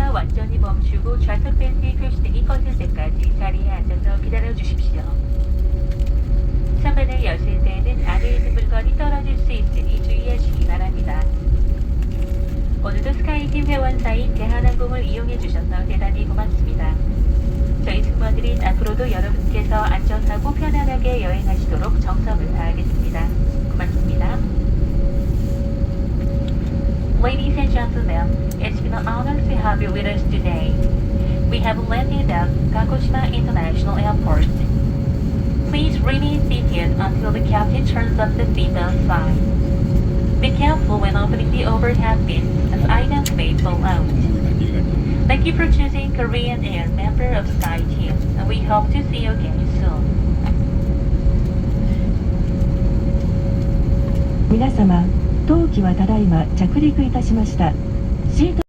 비행기가 완전히 멈추고 좌석 벨트의 표시등이 꺼질 때까지 자리에 앉아서 기다려 주십시오. 선반을 여실 때에는 안에 있는 물건이 떨어질 수 있으니 주의하시기 바랍니다. 오늘도 스카이팀 회원사인 대한항공을 이용해 주셔서 대단히 고맙습니다. 저희 승무원들은 앞으로도 여러분께서 안전하고 편안하게 여행하시도록 정성을 다하겠습니다. 고맙습니다. Ladies and gentlemen, it's been an honor to have you with us today. We have landed at Kagoshima International Airport. Please remain seated until the captain turns off the seatbelt sign. Be careful when opening the overhead bins as items may fall out. Thank you for choosing Korean Air member of Sky Team, and we hope to see you again soon. 皆様、当機はただいま着陸いたしました。シート